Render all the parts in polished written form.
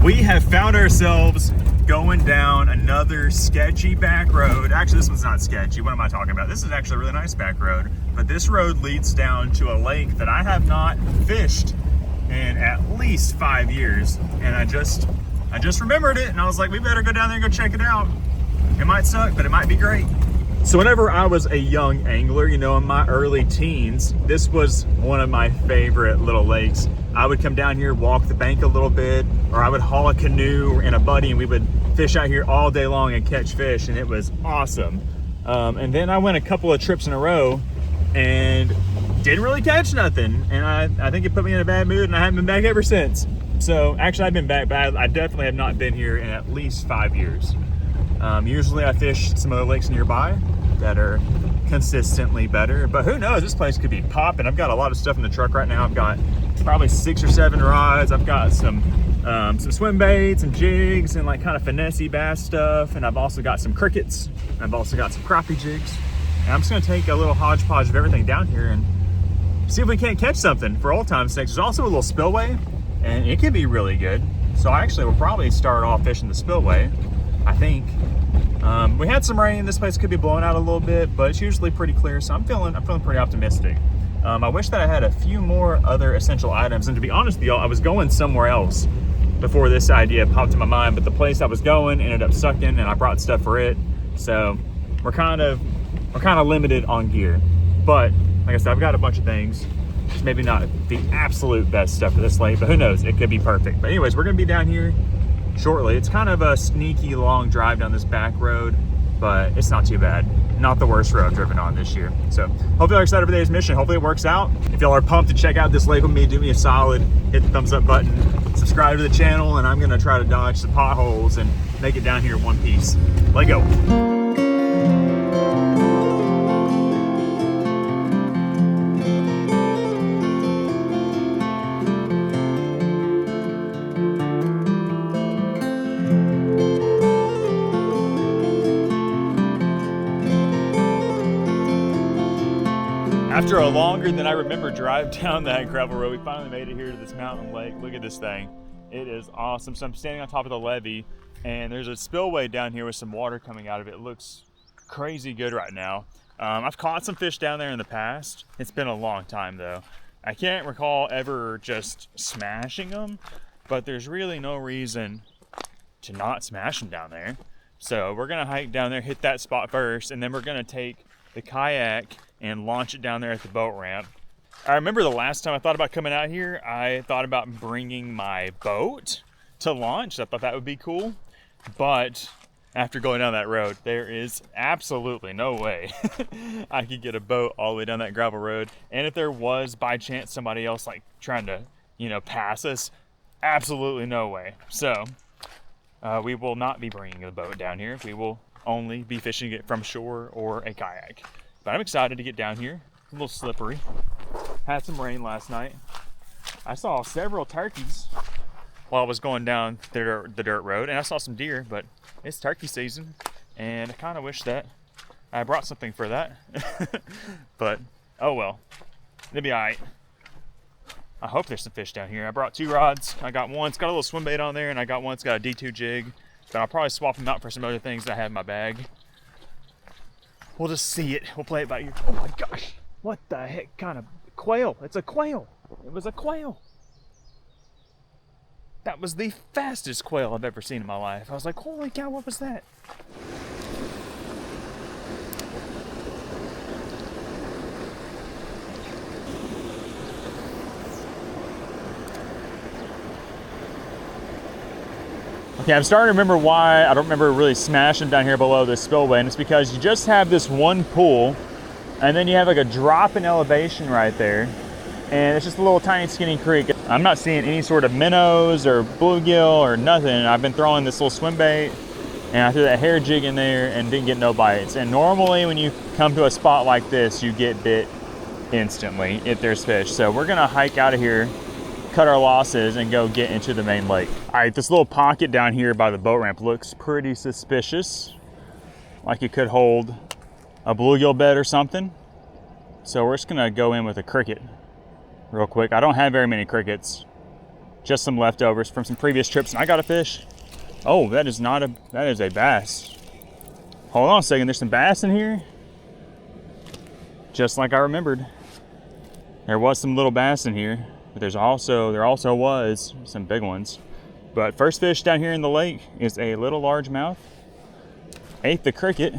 We have found ourselves going down another sketchy back road. Actually, this one's not sketchy. What am I talking about? This is actually a really nice back road, but this road leads down to a lake that I have not fished in at least 5 years. And I just remembered it, and I was like, we better go down there and go check it out. It might suck, but it might be great. So whenever I was a young angler, you know, in my early teens, this was one of my favorite little lakes. I would come down here, walk the bank a little bit, or I would haul a canoe and a buddy, and we would fish out here all day long and catch fish, and it was awesome. And then I went a couple of trips in a row and didn't really catch nothing, and I think it put me in a bad mood, and I haven't been back ever since. So actually I've been back, but I definitely have not been here in at least 5 years. Usually I fish some other lakes nearby that are consistently better, but who knows, this place could be popping. I've got a lot of stuff in the truck right now. I've got probably 6 or 7 rods. I've got some swim baits and jigs and like kind of finessey bass stuff, and I've also got some crickets. I've also got some crappie jigs, and I'm just gonna take a little hodgepodge of everything down here and see if we can't catch something for old time's sake. There's also a little spillway, and it can be really good. So I actually will probably start off fishing the spillway, I think. We had some rain. This place could be blowing out a little bit, but it's usually pretty clear, so I'm feeling pretty optimistic. I wish that I had a few more other essential items, and to be honest with y'all, I was going somewhere else before this idea popped in my mind, but the place I was going ended up sucking, and I brought stuff for it. So we're kind of limited on gear. But like I said, I've got a bunch of things. It's maybe not the absolute best stuff for this lake, but who knows? It could be perfect. But anyways, we're gonna be down here shortly. It's kind of a sneaky long drive down this back road, but it's not too bad. Not the worst road I've driven on this year. So hopefully y'all are excited for today's mission. Hopefully it works out. If y'all are pumped to check out this lake with me, do me a solid, hit the thumbs up button, subscribe to the channel, and I'm gonna try to dodge some potholes and make it down here in one piece. Let go. After a longer than I remember drive down that gravel road, we finally made it here to this mountain lake. Look at this thing. It is awesome. So I'm standing on top of the levee, and there's a spillway down here with some water coming out of it. It looks crazy good right now. I've caught some fish down there in the past. It's been a long time though. I can't recall ever just smashing them, but there's really no reason to not smash them down there. So we're gonna hike down there, hit that spot first, and then we're gonna take the kayak and launch it down there at the boat ramp. I remember the last time I thought about coming out here, I thought about bringing my boat to launch. I thought that would be cool, but after going down that road, there is absolutely no way I could get a boat all the way down that gravel road. And if there was by chance somebody else like trying to, you know, pass us, absolutely no way. So we will not be bringing the boat down here. We will only be fishing it from shore or a kayak. But I'm excited to get down here. It's a little slippery. Had some rain last night. I saw several turkeys while I was going down the dirt road, and I saw some deer, but it's turkey season, and I kind of wish that I brought something for that. But oh well, it'll be all right. I hope there's some fish down here. I brought 2 rods. I got one, it's got a little swim bait on there, and I got one, it's got a D2 jig, but I'll probably swap them out for some other things that I have in my bag. We'll just see it. We'll play it by ear. Oh my gosh. What the heck kind of quail? It's a quail. It was a quail. That was the fastest quail I've ever seen in my life. I was like, holy cow, what was that? Okay, I'm starting to remember why I don't remember really smashing down here below this spillway, and it's because you just have this one pool, and then you have like a drop in elevation right there, and it's just a little tiny skinny creek. I'm not seeing any sort of minnows or bluegill or nothing. I've been throwing this little swim bait, and I threw that hair jig in there and didn't get no bites. And normally when you come to a spot like this, you get bit instantly if there's fish. So we're gonna hike out of here, cut our losses, and go get into the main lake. All right, this little pocket down here by the boat ramp looks pretty suspicious, like it could hold a bluegill bed or something. So we're just gonna go in with a cricket real quick. I don't have very many crickets, Just some leftovers from some previous trips, and I got a fish. Oh, that is a bass. Hold on a second, there's some bass in here. Just like I remembered. There was some little bass in here, but there also was some big ones. But first fish down here in the lake is a little largemouth. Ate the cricket.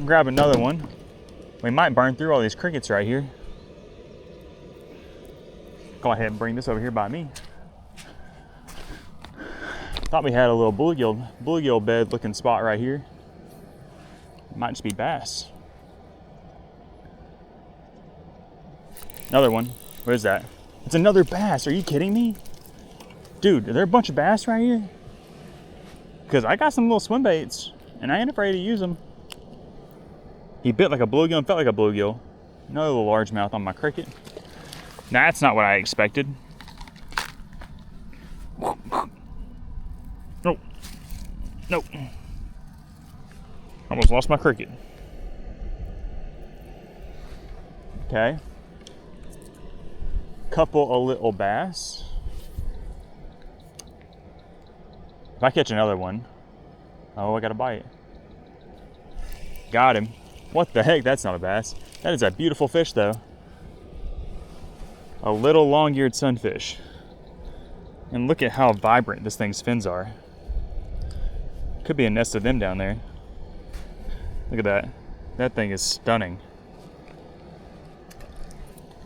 Grab another one. We might burn through all these crickets right here. Go ahead and bring this over here by me. Thought we had a little bluegill bed looking spot right here. Might just be bass. Another one. What is that? It's another bass. Are you kidding me? Dude, are there a bunch of bass right here? Because I got some little swim baits, and I ain't afraid to use them. He bit like a bluegill and felt like a bluegill. Another little largemouth on my cricket. That's not what I expected. Nope. Nope. Almost lost my cricket. Okay. Couple of little bass. If I catch another one, oh, I got a bite. Got him. What the heck? That's not a bass. That is a beautiful fish, though. A little long-eared sunfish. And look at how vibrant this thing's fins are. Could be a nest of them down there. Look at that. That thing is stunning.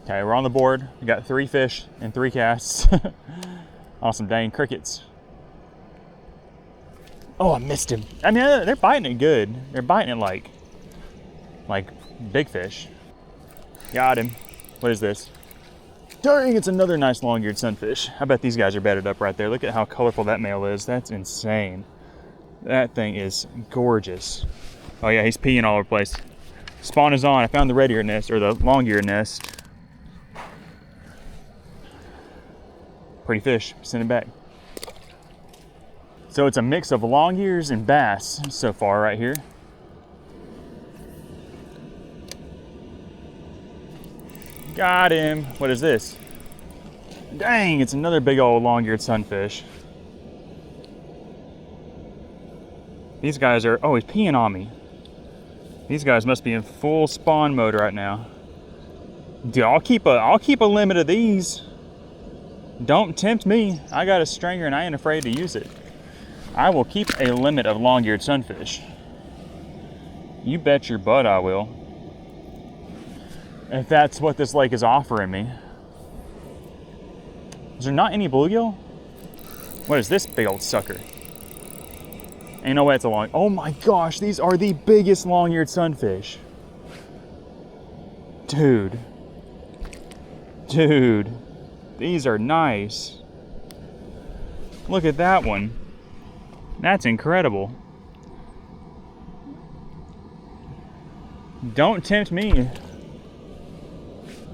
Okay, we're on the board. We got 3 fish and 3 casts on some dang crickets. Oh, I missed him. I mean, they're biting it good. They're biting it like big fish. Got him. What is this? Dang, it's another nice long-eared sunfish. I bet these guys are bedded up right there. Look at how colorful that male is. That's insane. That thing is gorgeous. Oh yeah, he's peeing all over the place. Spawn is on. I found the red-ear nest, or the long-ear nest. Pretty fish. Send it back. So it's a mix of long ears and bass so far right here. Got him. What is this? Dang, it's another big old long-eared sunfish. These guys are, oh, he's peeing on me. These guys must be in full spawn mode right now. Dude, I'll keep a limit of these. Don't tempt me. I got a stringer and I ain't afraid to use it. I will keep a limit of long-eared sunfish. You bet your butt I will. If that's what this lake is offering me. Is there not any bluegill? What is this big old sucker? Ain't no way it's a long... Oh my gosh, these are the biggest long-eared sunfish. Dude. Dude. These are nice. Look at that one. That's incredible. Don't tempt me.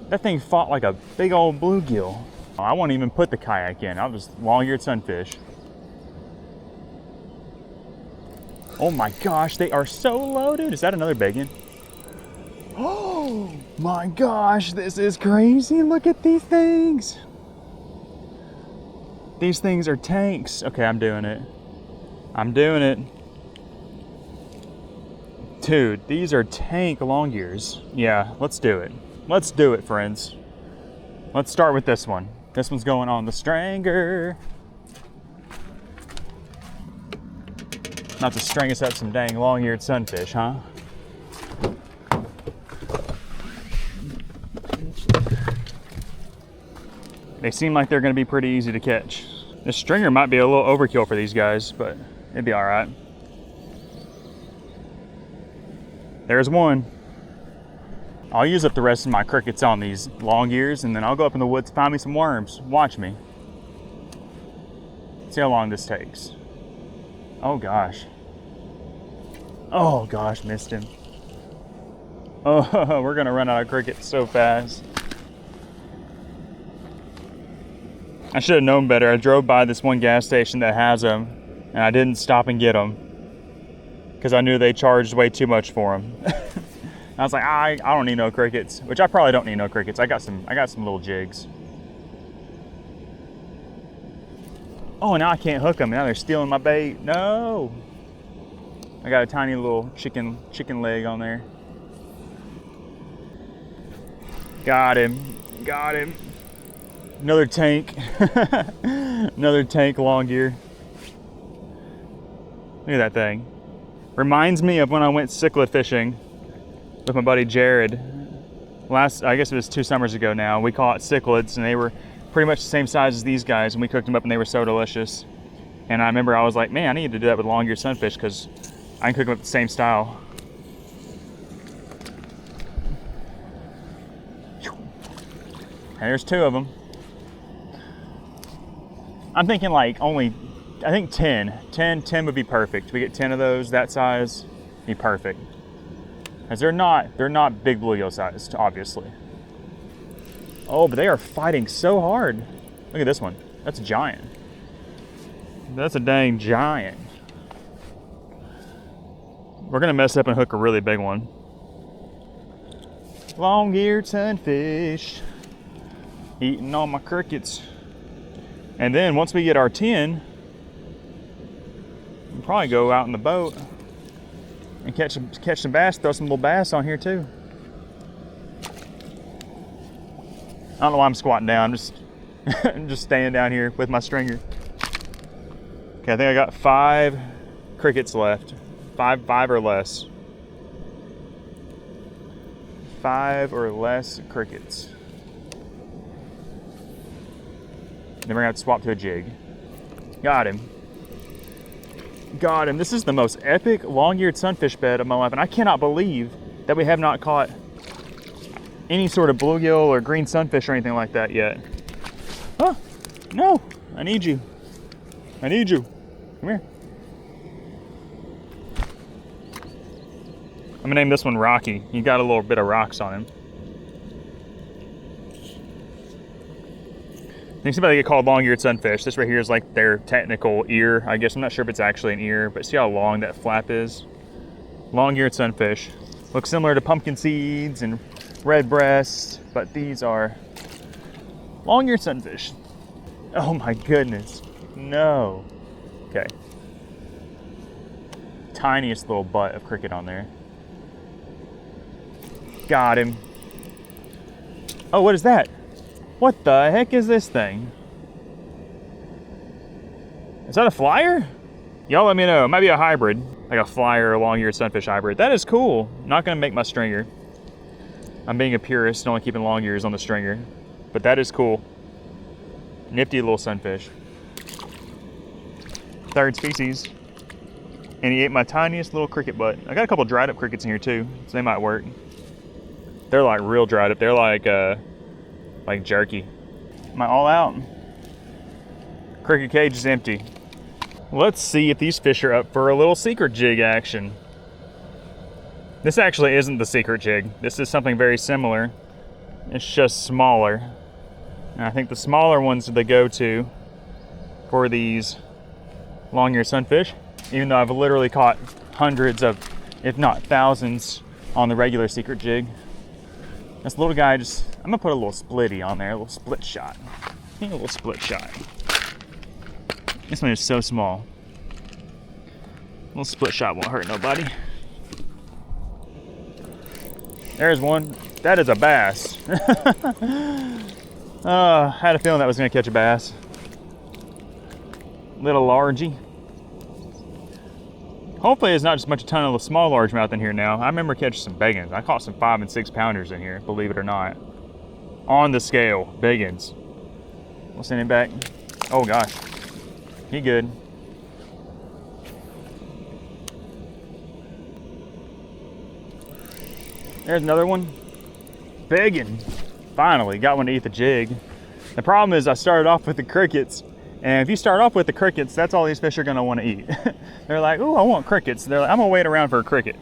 That thing fought like a big old bluegill. I won't even put the kayak in. I'll just long-eared sunfish. Oh my gosh, they are so loaded. Is that another bacon? Oh my gosh, this is crazy. Look at these things. These things are tanks. Okay, I'm doing it. I'm doing it. Dude, these are tank long ears. Yeah, let's do it. Let's do it, friends. Let's start with this one. This one's going on the stringer. Not to string us up some dang long-eared sunfish, huh? They seem like they're gonna be pretty easy to catch. This stringer might be a little overkill for these guys, but it'd be all right. There's one. I'll use up the rest of my crickets on these long ears, and then I'll go up in the woods and find me some worms. Watch me. See how long this takes. Oh gosh. Oh gosh, missed him. Oh, we're gonna run out of crickets so fast. I should have known better. I drove by this one gas station that has them, and I didn't stop and get them because I knew they charged way too much for them. I was like, I don't need no crickets, which I probably don't need no crickets. I got some little jigs. Oh, now I can't hook them. Now they're stealing my bait. No. I got a tiny little chicken leg on there. Got him. Got him. Another tank. Another tank long gear. Look at that thing. Reminds me of when I went cichlid fishing with my buddy Jared. I guess it was 2 summers ago now. We caught cichlids and they were pretty much the same size as these guys, and we cooked them up and they were so delicious. And I remember I was like, man, I need to do that with long gear sunfish because I can cook them up the same style. And there's 2 of them. I'm thinking like I think 10 would be perfect. We get 10 of those that size, be perfect. Because they're not big bluegill sized, obviously. Oh, but they are fighting so hard. Look at this one. That's a giant. That's a dang giant. We're gonna mess up and hook a really big one. Long-eared sunfish. Eating all my crickets. And then once we get our 10, we'll probably go out in the boat and catch some bass, throw some little bass on here too. I don't know why I'm squatting down. I'm just staying down here with my stringer. Okay, I think I got 5 crickets left. 5 or less. 5 or less crickets. Then we're gonna have to swap to a jig. Got him. Got him. This is the most epic long-eared sunfish bed of my life, and I cannot believe that we have not caught any sort of bluegill or green sunfish or anything like that yet. Oh, no, I need you. I need you. Come here. I'm gonna name this one Rocky. He got a little bit of rocks on him. I think somebody get called long-eared sunfish. This right here is like their technical ear. I guess I'm not sure if it's actually an ear, but see how long that flap is? Long-eared sunfish. Looks similar to pumpkin seeds and red breast, but these are long-eared sunfish. Oh my goodness, no. Okay. Tiniest little butt of cricket on there. Got him. Oh, what is that? What the heck is this thing? Is that a flyer? Y'all let me know. It might be a hybrid, like a flyer or long-eared sunfish hybrid. That is cool. Not gonna make my stringer. I'm being a purist, only keeping long ears on the stringer. But that is cool. Nifty little sunfish. 3rd species. And he ate my tiniest little cricket butt. I got a couple dried up crickets in here too, so they might work. They're like real dried up. They're like jerky. Am I all out? Cricket cage is empty. Let's see if these fish are up for a little secret jig action. This actually isn't the secret jig. This is something very similar. It's just smaller. And I think the smaller ones are the go-to for these long-eared sunfish, even though I've literally caught hundreds of, if not thousands, on the regular secret jig. This little guy I'm gonna put a little splitty on there, a little split shot. A little split shot. This one is so small. A little split shot won't hurt nobody. There's one. That is a bass. I had a feeling that was gonna catch a bass. Little largy. Hopefully it's not just a ton of small largemouth in here now. I remember catching some biggins. I caught some 5 and 6 pounders in here, believe it or not. On the scale, biggins. We'll send him back. Oh gosh, he good. There's another one. Biggin. Finally got one to eat the jig. The problem is I started off with the crickets, and if you start off with the crickets, that's all these fish are gonna want to eat. They're like, "Ooh, I want crickets." They're like, "I'm gonna wait around for a cricket."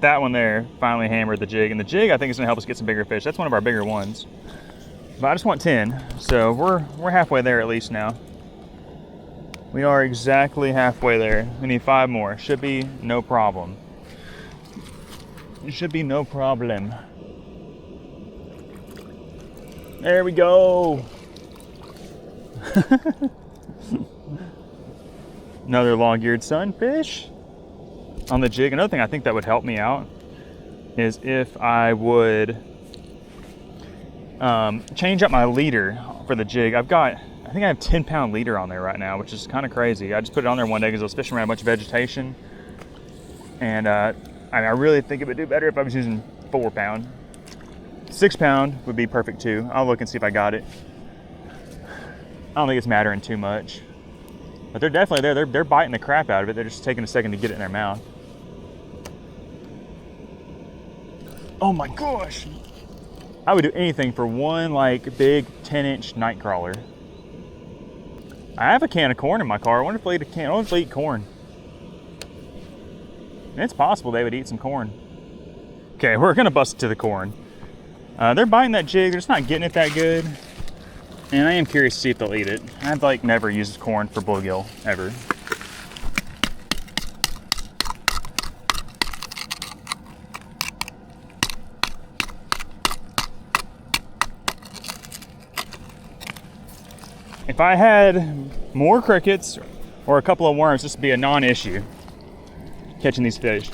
That one there finally hammered the jig, and the jig I think is gonna help us get some bigger fish. That's one of our bigger ones. But I just want 10, so we're halfway there at least now. We are exactly halfway there. We need 5 more. Should be no problem. It should be no problem. There we go. Another long-eared sunfish on the jig. Another thing I think that would help me out is if I would change up my leader for the jig. I think I have 10-pound leader on there right now, which is kind of crazy. I just put it on there one day because I was fishing around a bunch of vegetation, and I really think it would do better if I was using 4-pound. 6-pound would be perfect too. I'll look and see if I got it. I don't think it's mattering too much, but they're definitely there. They're biting the crap out of it. They're just taking a second to get it in their mouth. Oh my gosh! I would do anything for one like big 10-inch night crawler. I have a can of corn in my car. I wonder if they'll eat corn. And it's possible they would eat some corn. Okay, we're gonna bust it to the corn. They're biting that jig. They're just not getting it that good. And I am curious to see if they'll eat it. I've like never used corn for bluegill ever. If I had more crickets or a couple of worms, this would be a non-issue catching these fish.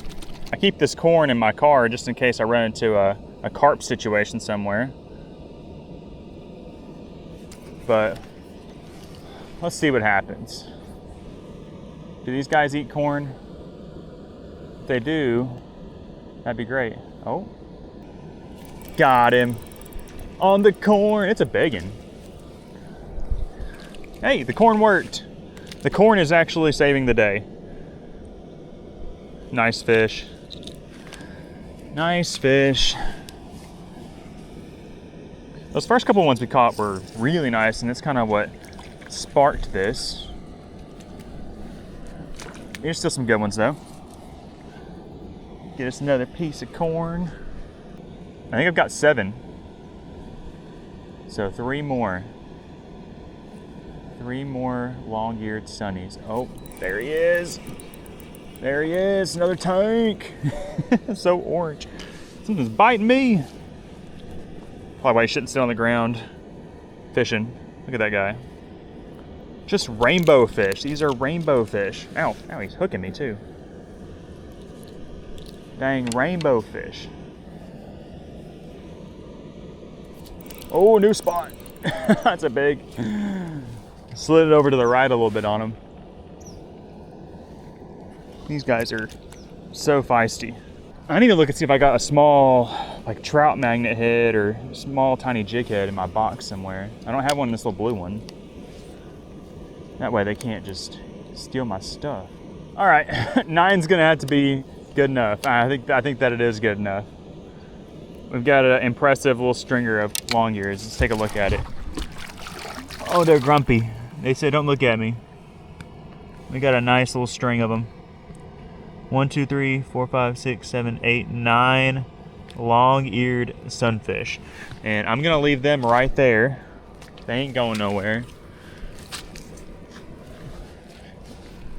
I keep this corn in my car just in case I run into a carp situation somewhere. But let's see what happens. Do these guys eat corn? If they do, that'd be great. Oh, got him on the corn. It's a biggin. Hey, the corn worked. The corn is actually saving the day. Nice fish. Nice fish. Those first couple ones we caught were really nice, and that's kind of what sparked this. There's still some good ones though. Get us another piece of corn. I think I've got 7. So 3 more. 3 more long-eared sunnies. Oh, there he is. There he is, another tank. So orange. Something's biting me. Probably why he shouldn't sit on the ground fishing. Look at that guy. Just rainbow fish. These are rainbow fish. Ow, ow, he's hooking me too. Dang, rainbow fish. Oh, new spot. That's a big. Slid it over to the right a little bit on him. These guys are so feisty. I need to look and see if I got a small like trout magnet head or small tiny jig head in my box somewhere. I don't have one in this little blue one. That way they can't just steal my stuff. All right, 9's gonna have to be good enough. I think that it is good enough. We've got an impressive little stringer of long ears. Let's take a look at it. Oh, they're grumpy. They said don't look at me. We got a nice little string of them. 1, 2, 3, 4, 5, 6, 7, 8, 9 long-eared sunfish. And I'm gonna leave them right there. They ain't going nowhere.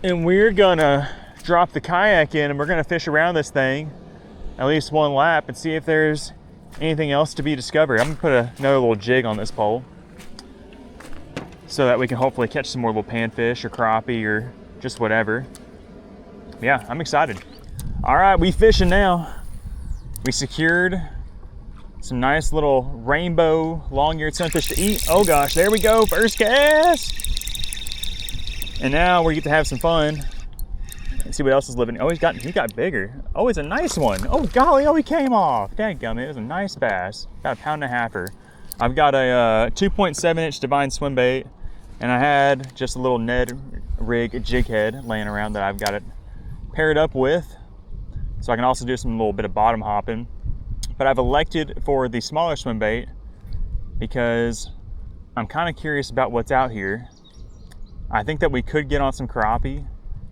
And we're gonna drop the kayak in and we're gonna fish around this thing at least one lap and see if there's anything else to be discovered. I'm gonna put another little jig on this pole so that we can hopefully catch some more little panfish or crappie or just whatever. Yeah, I'm excited. All right, we fishing now. We secured some nice little rainbow long-eared sunfish to eat. Oh gosh, there we go, first cast. And now we get to have some fun. Let's see what else is living. Oh, he got bigger. Oh, it's a nice one. Oh golly, oh, he came off. Dadgummit, it was a nice bass. About 1.5 pounds. I've got a 2.7-inch Divine swim bait, and I had just a little Ned rig jig head laying around that I've got it paired up with, so I can also do some little bit of bottom hopping. But I've elected for the smaller swim bait because I'm kind of curious about what's out here. I think that we could get on some crappie,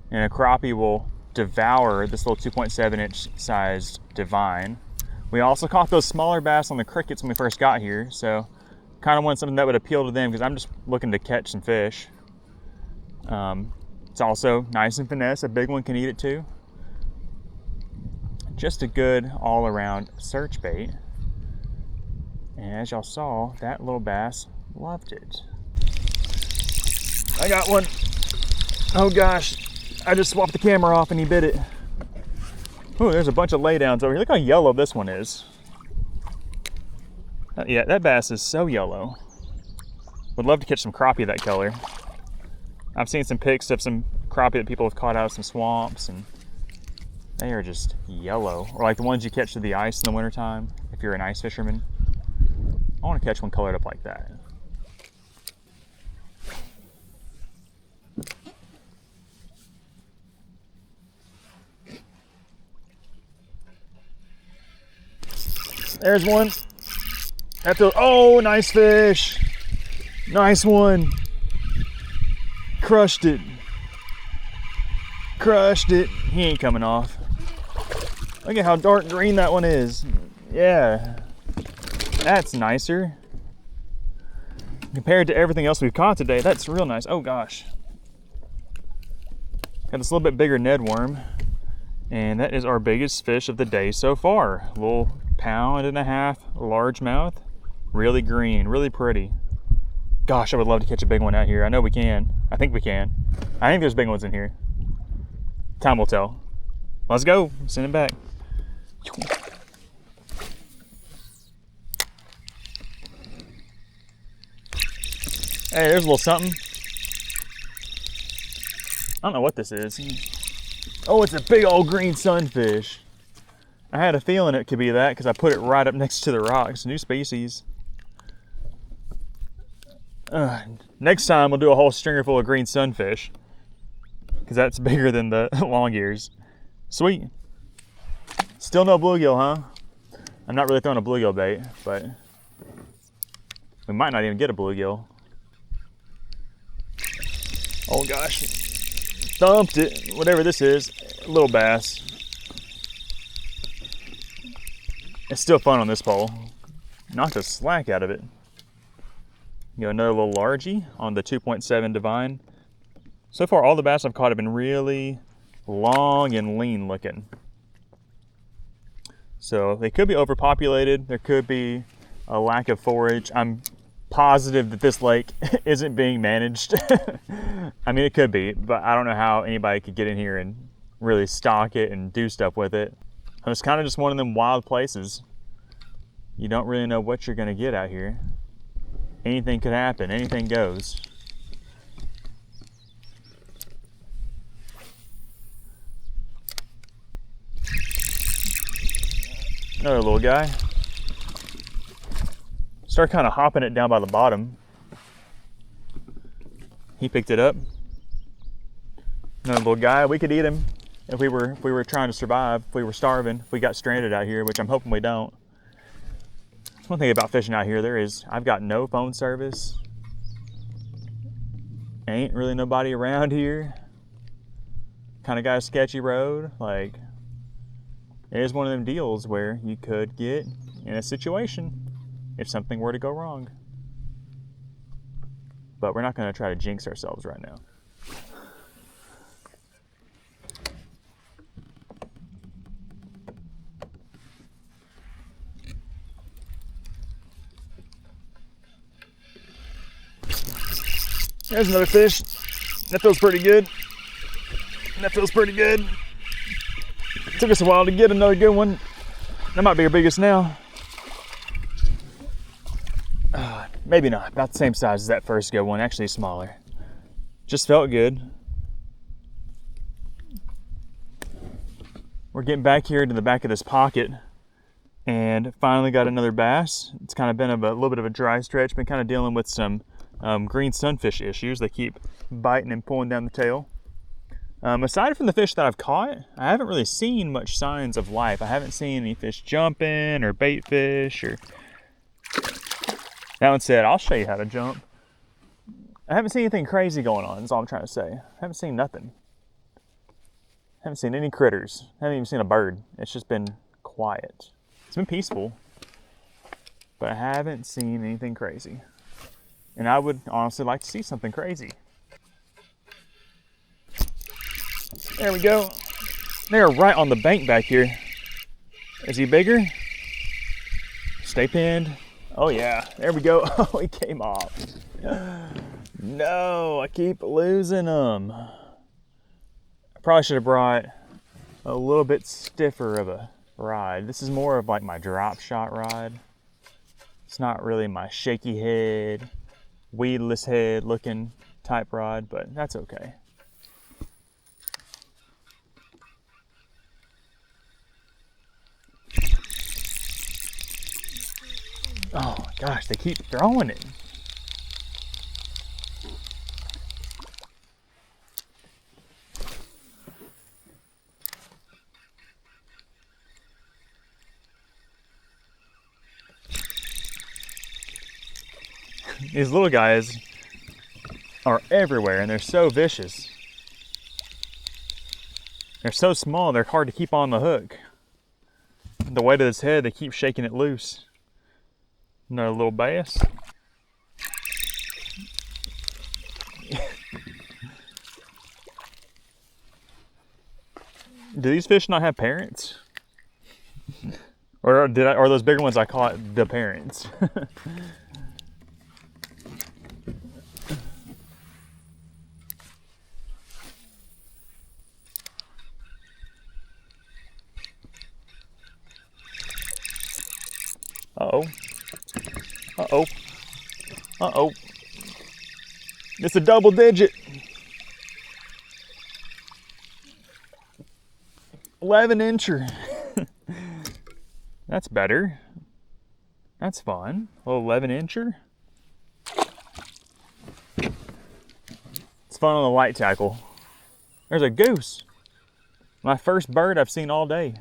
and a crappie will devour this little 2.7-inch sized Divine. We also caught those smaller bass on the crickets when we first got here, so kind of want something that would appeal to them because I'm just looking to catch some fish. It's also nice and finesse. A big one can eat it too. Just a good all-around search bait. And as y'all saw, that little bass loved it. I got one. Oh gosh, I just swapped the camera off and he bit it. Oh, there's a bunch of laydowns over here. Look how yellow this one is. Yeah, that bass is so yellow. Would love to catch some crappie that color. I've seen some pics of some crappie that people have caught out of some swamps, and they are just yellow. Or like the ones you catch through the ice in the wintertime, if you're an ice fisherman. I want to catch one colored up like that. There's one. Oh, nice fish. Nice one. Crushed it. Crushed it. He ain't coming off. Look at how dark green that one is. Yeah. That's nicer. Compared to everything else we've caught today, that's real nice. Oh gosh. Got this little bit bigger Ned worm. And that is our biggest fish of the day so far. A little 1.5 pound largemouth. Really green, really pretty. Gosh, I would love to catch a big one out here. I know we can. I think we can. I think there's big ones in here. Time will tell. Let's go. Send it back. Hey, there's a little something. I don't know what this is. Oh, it's a big old green sunfish. I had a feeling it could be that because I put it right up next to the rocks. New species. Next time we'll do a whole stringer full of green sunfish because that's bigger than the long ears. Sweet. Still no bluegill, huh? I'm not really throwing a bluegill bait, but we might not even get a bluegill. Oh gosh. Thumped it. Whatever this is. A little bass. It's still fun on this pole. Knocked the slack out of it. You know, another little largie on the 2.7 Divine. So far, all the bass I've caught have been really long and lean looking. So they could be overpopulated. There could be a lack of forage. I'm positive that this lake isn't being managed. I mean, it could be, but I don't know how anybody could get in here and really stock it and do stuff with it. It's kind of just one of them wild places. You don't really know what you're gonna get out here. Anything could happen, anything goes. Another little guy. Start kind of hopping it down by the bottom. He picked it up. Another little guy. We could eat him if we were trying to survive, if we were starving, if we got stranded out here, which I'm hoping we don't. That's one thing about fishing out here. I've got no phone service. Ain't really nobody around here. Kind of got a sketchy road. Like, it is one of them deals where you could get in a situation if something were to go wrong. But we're not going to try to jinx ourselves right now. There's another fish. That feels pretty good. That feels pretty good. Took us a while to get another good one. That might be our biggest now. Maybe not. About the same size as that first good one. Actually smaller. Just felt good. We're getting back here to the back of this pocket and finally got another bass. It's kind of been a little bit of a dry stretch. Been kind of dealing with some green sunfish issues. They keep biting and pulling down the tail. Aside from the fish that I've caught, I haven't really seen much signs of life. I haven't seen any fish jumping or bait fish or... That one said, I'll show you how to jump. I haven't seen anything crazy going on, is all I'm trying to say. I haven't seen nothing. I haven't seen any critters. I haven't even seen a bird. It's just been quiet. It's been peaceful, but I haven't seen anything crazy. And I would honestly like to see something crazy. There we go. They're right on the bank back here. Is he bigger? Stay pinned. Oh yeah, there we go. Oh, he came off. No, I keep losing them. I probably should have brought a little bit stiffer of a rod. This is more of like my drop shot rod. It's not really my shaky head, weedless head looking type rod, but that's okay. Oh my gosh, they keep throwing it. These little guys are everywhere and they're so vicious. They're so small, they're hard to keep on the hook. The weight of his head, they keep shaking it loose. Another little bass. Do these fish not have parents? Or are those bigger ones I caught the parents? Uh-oh. Uh-oh. Uh-oh. It's a double digit. 11-incher. That's better. That's fun. A little 11-incher. It's fun on the light tackle. There's a goose. My first bird I've seen all day.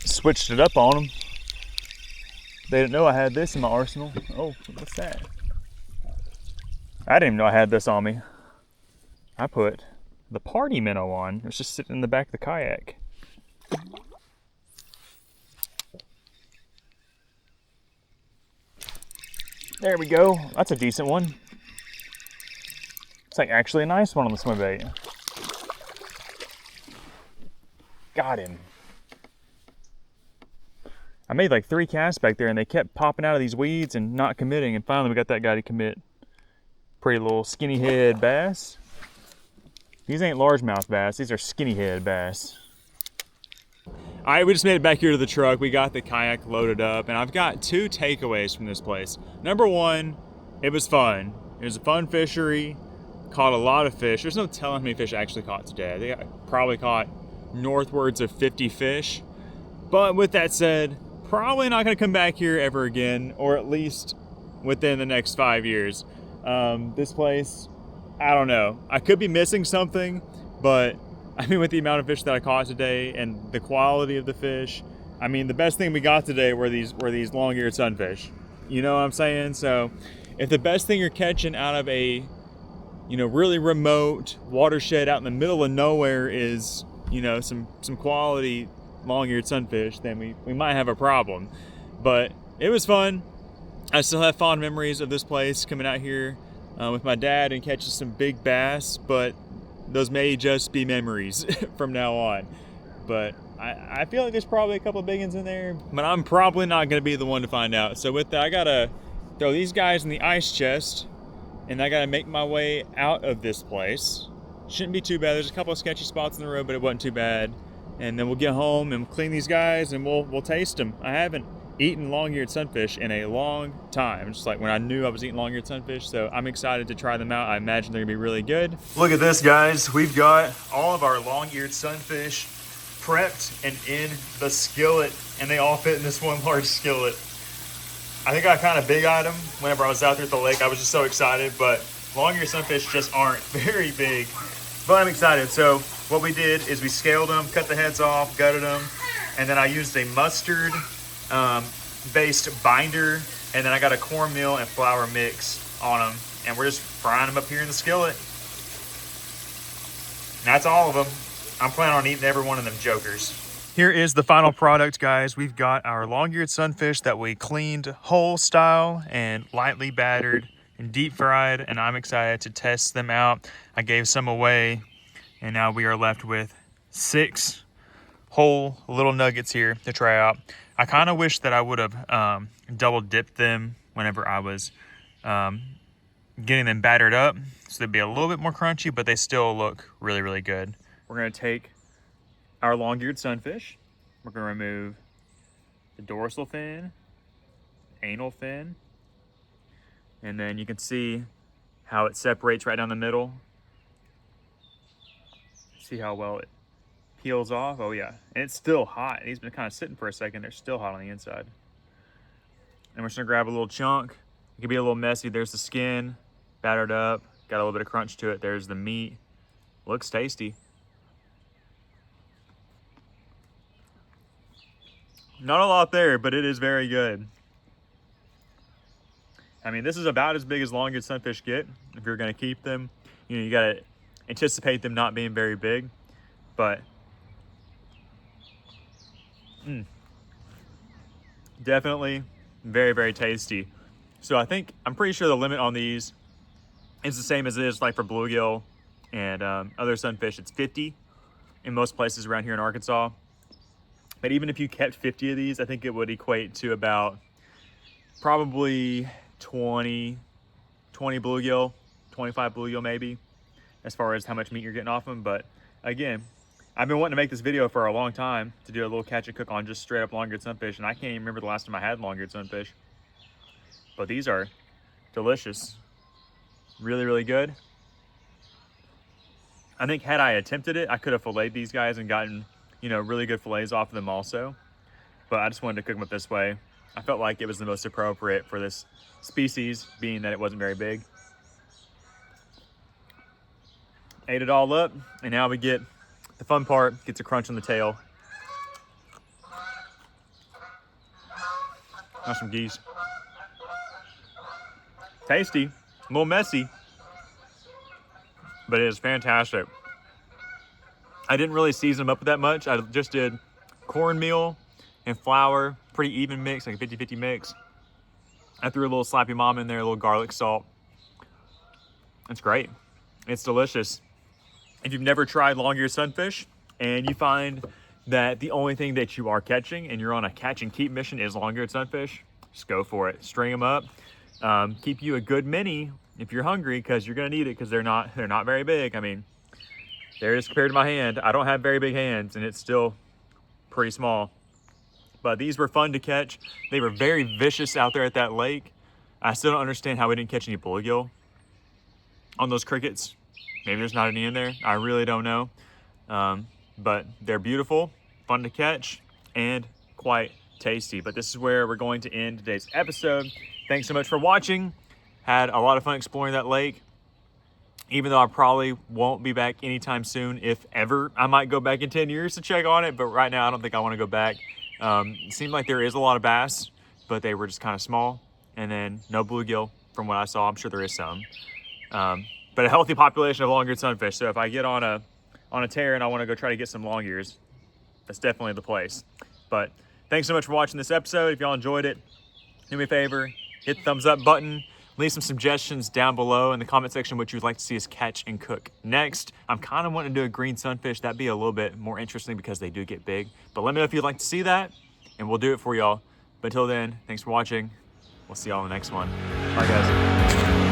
Switched it up on them. They didn't know I had this in my arsenal. Oh, what's that? I didn't even know I had this on me. I put the party minnow on. It was just sitting in the back of the kayak. There we go. That's a decent one. It's like actually a nice one on the swim bait. Got him. I made like 3 casts back there and they kept popping out of these weeds and not committing, and finally we got that guy to commit. Pretty little skinny head bass. These ain't largemouth bass, these are skinny head bass. All right, we just made it back here to the truck. We got the kayak loaded up and I've got 2 takeaways from this place. Number 1, it was fun. It was a fun fishery, caught a lot of fish. There's no telling how many fish I actually caught today. I think I probably caught northwards of 50 fish. But with that said, probably not gonna come back here ever again, or at least within the next 5 years. This place, I don't know. I could be missing something, but I mean, with the amount of fish that I caught today and the quality of the fish, I mean, the best thing we got today were these long-eared sunfish. You know what I'm saying? So if the best thing you're catching out of a, you know, really remote watershed out in the middle of nowhere is, you know, some quality long-eared sunfish, then we might have a problem. But it was fun. I still have fond memories of this place, coming out here with my dad and catching some big bass, but those may just be memories from now on. But I feel like there's probably a couple of big ones in there, but I'm probably not going to be the one to find out. So with that, I gotta throw these guys in the ice chest and I gotta make my way out of this place. Shouldn't be too bad. There's a couple of sketchy spots in the road, but it wasn't too bad. And then we'll get home and clean these guys and we'll taste them. I haven't eaten long-eared sunfish in a long time, just like when I knew I was eating long-eared sunfish. So I'm excited to try them out. I imagine they're gonna be really good. Look at this, guys. We've got all of our long-eared sunfish prepped and in the skillet, and they all fit in this one large skillet. I think I kind of big-eyed them whenever I was out there at the lake. I was just so excited, but long-eared sunfish just aren't very big. But I'm excited. So what we did is we scaled them, cut the heads off, gutted them, and then I used a mustard based binder, and then I got a cornmeal and flour mix on them, and we're just frying them up here in the skillet. And that's all of them. I'm planning on eating every one of them jokers. Here is the final product, guys. We've got our long-eared sunfish that we cleaned whole style and lightly battered and deep fried, and I'm excited to test them out. I gave some away And now we are left with 6 whole little nuggets here to try out. I kind of wish that I would have double dipped them whenever I was getting them battered up, so they'd be a little bit more crunchy, but they still look really, really good. We're gonna take our long-eared sunfish. We're gonna remove the dorsal fin, anal fin, and then you can see how it separates right down the middle. See how well it peels off? Oh yeah, and it's still hot. He's been kind of sitting for a second. They're still hot on the inside. And we're just gonna grab a little chunk. It can be a little messy. There's the skin, battered up, got a little bit of crunch to it. There's the meat. Looks tasty. Not a lot there, but it is very good. I mean, this is about as big as long-eared sunfish get. If you're gonna keep them, you know, you gotta anticipate them not being very big, but definitely very, very tasty. So I'm pretty sure the limit on these is the same as it is like for bluegill and other sunfish. It's 50 in most places around here in Arkansas. But even if you kept 50 of these, I think it would equate to about probably 20 bluegill, 25 bluegill maybe, as far as how much meat you're getting off them. But again, I've been wanting to make this video for a long time to do a little catch and cook on just straight up long-eared sunfish, and I can't even remember the last time I had long-eared sunfish. But these are delicious. Really, really good. I think had I attempted it, I could have filleted these guys and gotten, you know, really good fillets off of them also. But I just wanted to cook them up this way. I felt like it was the most appropriate for this species, being that it wasn't very big. Ate it all up, and now we get the fun part, gets a crunch on the tail. Now some geese. Tasty, a little messy, but it is fantastic. I didn't really season them up with that much. I just did cornmeal and flour, pretty even mix, like a 50-50 mix. I threw a little slappy mom in there, a little garlic salt. It's great. It's delicious. If you've never tried long-eared sunfish and you find that the only thing that you are catching and you're on a catch and keep mission is long-eared sunfish, just go for it. String them up. Keep you a good many if you're hungry, because you're gonna need it, because they're not very big. I mean, there it is compared to my hand. I don't have very big hands, and it's still pretty small. But these were fun to catch. They were very vicious out there at that lake. I still don't understand how we didn't catch any bluegill on those crickets. Maybe there's not any in there. I really don't know. But they're beautiful, fun to catch, and quite tasty. But this is where we're going to end today's episode. Thanks so much for watching. Had a lot of fun exploring that lake. Even though I probably won't be back anytime soon, if ever. I might go back in 10 years to check on it, but right now I don't think I want to go back. It seemed like there is a lot of bass, but they were just kind of small. And then no bluegill from what I saw. I'm sure there is some. But a healthy population of long-eared sunfish. So if I get on a tear and I want to go try to get some long ears, that's definitely the place. But thanks so much for watching this episode. If y'all enjoyed it, do me a favor, hit the thumbs up button. Leave some suggestions down below in the comment section what you'd like to see us catch and cook next. I'm kind of wanting to do a green sunfish. That'd be a little bit more interesting because they do get big. But let me know if you'd like to see that, and we'll do it for y'all. But until then, thanks for watching. We'll see y'all in the next one. Bye, guys.